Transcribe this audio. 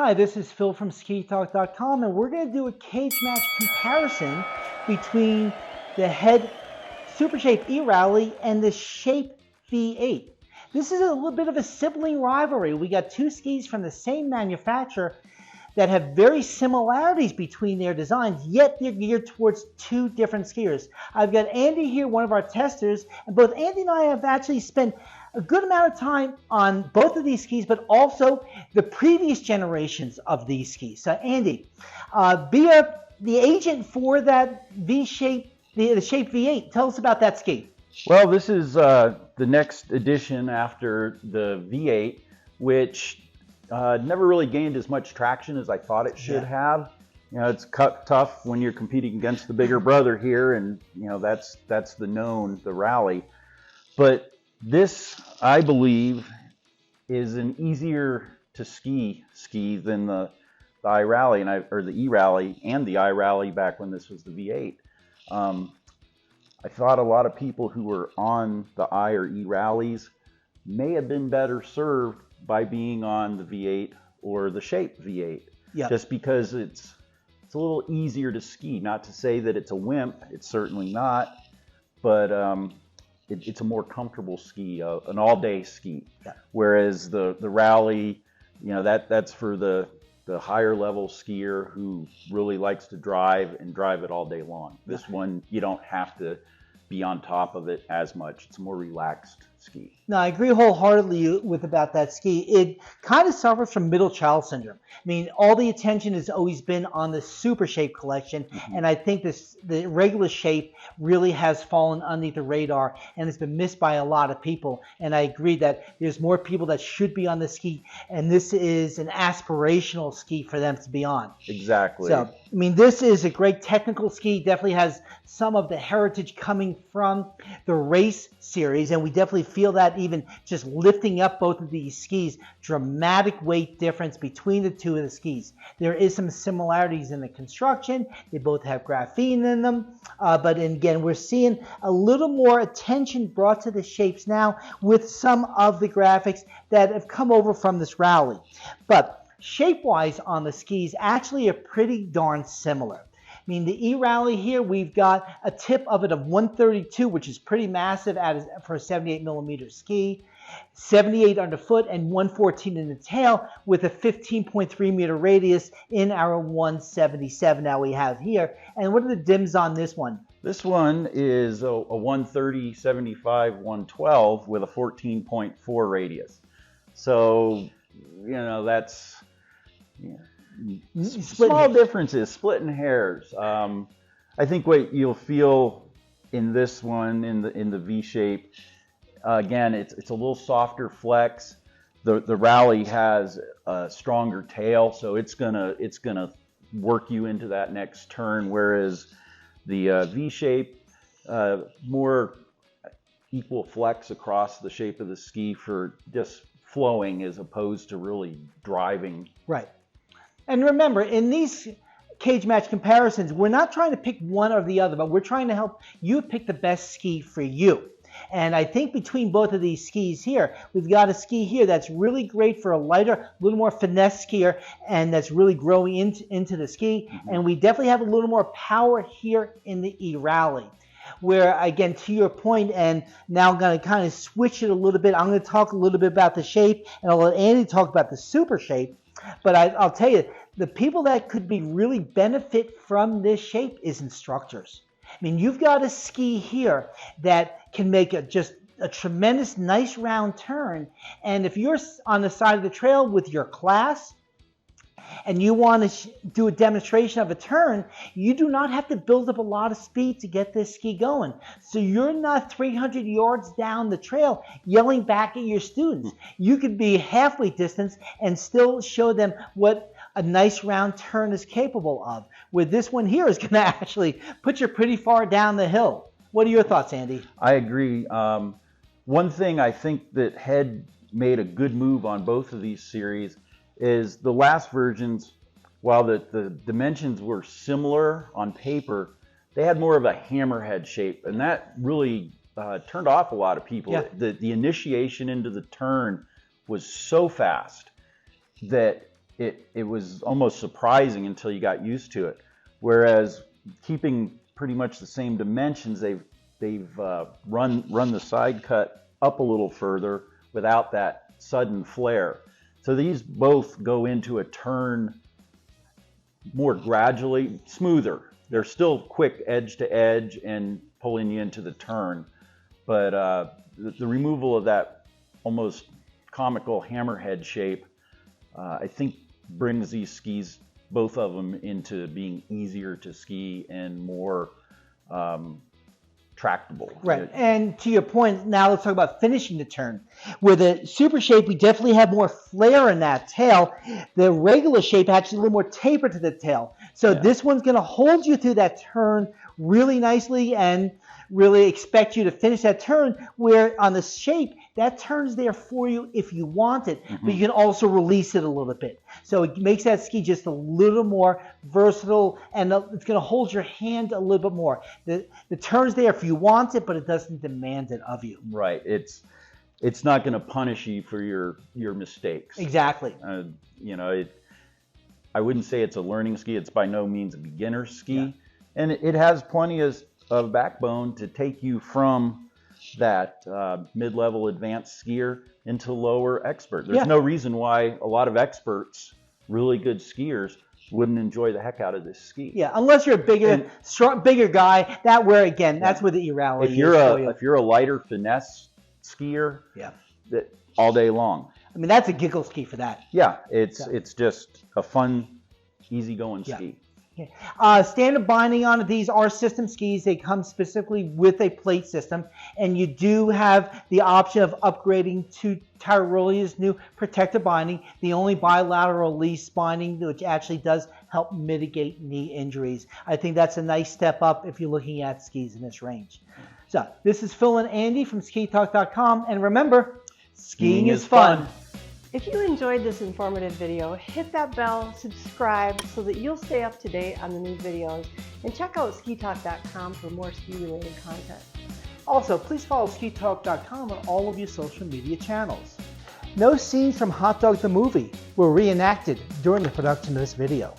Hi, this is Phil from SkiTalk.com, and we're going to do a cage match comparison between the Head Super Shape eRally and the Shape V8. This is a little bit of a sibling rivalry. We got two skis from the same manufacturer that have very similarities between their designs, yet they're geared towards two different skiers. I've got Andy here, one of our testers, and both Andy and I have actually spent a good amount of time on both of these skis, but also the previous generations of these skis. So Andy, be the agent for that V-shape, the Shape V8. Tell us about that ski. Well, this is the next edition after the V8, which never really gained as much traction as I thought it should have. You know, it's tough when you're competing against the bigger brother here, and you know that's the rally. But this, I believe, is an easier to ski than the iRally or the eRally and the iRally back when this was the V8. I thought a lot of people who were on the I or eRallies may have been better served by being on the V8 or the Shape V8, just because it's a little easier to ski. Not to say that it's a wimp, it's certainly not, but it's a more comfortable ski, an all-day ski. Whereas the rally, you know, that's for the higher level skier who really likes to drive it all day long. This one, you don't have to be on top of it as much. It's a more relaxed ski. No, I agree wholeheartedly about that ski. It kind of suffers from middle child syndrome. I mean, all the attention has always been on the Super Shape collection, and I think the regular Shape really has fallen underneath the radar and has been missed by a lot of people. And I agree that there's more people that should be on the ski, and this is an aspirational ski for them to be on. Exactly. So, I mean, this is a great technical ski. Definitely has some of the heritage coming from the race series, and we definitely feel that even just lifting up both of these skis. Dramatic weight difference between the two of the skis. There is some similarities in the construction. They both have graphene in them, but again, we're seeing a little more attention brought to the shapes now with some of the graphics that have come over from this rally. But shape-wise on the skis actually are pretty darn similar. I mean, the eRally here, we've got a tip of it of 132, which is pretty massive for a 78 millimeter ski, 78 underfoot, and 114 in the tail with a 15.3 meter radius in our 177 now we have here. And what are the dims on this one? This one is a 130, 75, 112 with a 14.4 radius. So, you know, that's... small differences, splitting hairs. I think what you'll feel in this one, in the V shape, again, it's a little softer flex. The rally has a stronger tail, so it's gonna work you into that next turn. Whereas the V shape, more equal flex across the shape of the ski for just flowing as opposed to really driving. Right. And remember, in these cage match comparisons, we're not trying to pick one or the other, but we're trying to help you pick the best ski for you. And I think between both of these skis here, we've got a ski here that's really great for a lighter, a little more finesse skier, and that's really growing into the ski. And we definitely have a little more power here in the eRally. Where, again, to your point, and now I'm going to kind of switch it a little bit. I'm going to talk a little bit about the Shape, and I'll let Andy talk about the Super Shape. But I'll tell you, the people that could be really benefit from this shape is instructors. I mean, you've got a ski here that can make just a tremendous, nice round turn. And if you're on the side of the trail with your class and you want to do a demonstration of a turn, you do not have to build up a lot of speed to get this ski going. So you're not 300 yards down the trail yelling back at your students. You could be halfway distance and still show them what a nice round turn is capable of. Where this one here is going to actually put you pretty far down the hill. What are your thoughts, Andy? I agree. One thing I think that Head made a good move on both of these series is the last versions, while the dimensions were similar on paper, they had more of a hammerhead shape, and that really turned off a lot of people. The initiation into the turn was so fast that it was almost surprising until you got used to it. Whereas keeping pretty much the same dimensions, they've run the side cut up a little further without that sudden flare. So these both go into a turn more gradually, smoother. They're still quick edge to edge and pulling you into the turn, but the removal of that almost comical hammerhead shape, I think brings these skis, both of them, into being easier to ski and more tractable. Right, and to your point, now let's talk about finishing the turn. With the super shape, we definitely have more flare in that tail. The regular shape actually a little more taper to the tail. So this one's going to hold you through that turn really nicely and really expect you to finish that turn, where on the shape, that turn's there for you if you want it, but you can also release it a little bit. So it makes that ski just a little more versatile, and it's going to hold your hand a little bit more. The turn's there if you want it, but it doesn't demand it of you. Right. It's not going to punish you for your mistakes. Exactly. You know, I wouldn't say it's a learning ski. It's by no means a beginner ski, and it has plenty of backbone to take you from that mid-level advanced skier into lower expert. There's no reason why a lot of experts, really good skiers, wouldn't enjoy the heck out of this ski. Yeah, unless you're a bigger guy. That's where the eRally is. If you're a lighter finesse skier, that all day long. I mean, that's a giggle ski for that. Yeah, it's just a fun, easygoing ski. Standard binding on these are system skis. They come specifically with a plate system, and you do have the option of upgrading to Tyrolia's new protective binding, the only bilateral lease binding, which actually does help mitigate knee injuries. I think that's a nice step up if you're looking at skis in this range. So this is Phil and Andy from SkiTalk.com, and remember, skiing is fun. If you enjoyed this informative video, hit that bell, subscribe so that you'll stay up to date on the new videos, and check out SkiTalk.com for more ski-related content. Also, please follow SkiTalk.com on all of your social media channels. No scenes from Hot Dog the Movie were reenacted during the production of this video.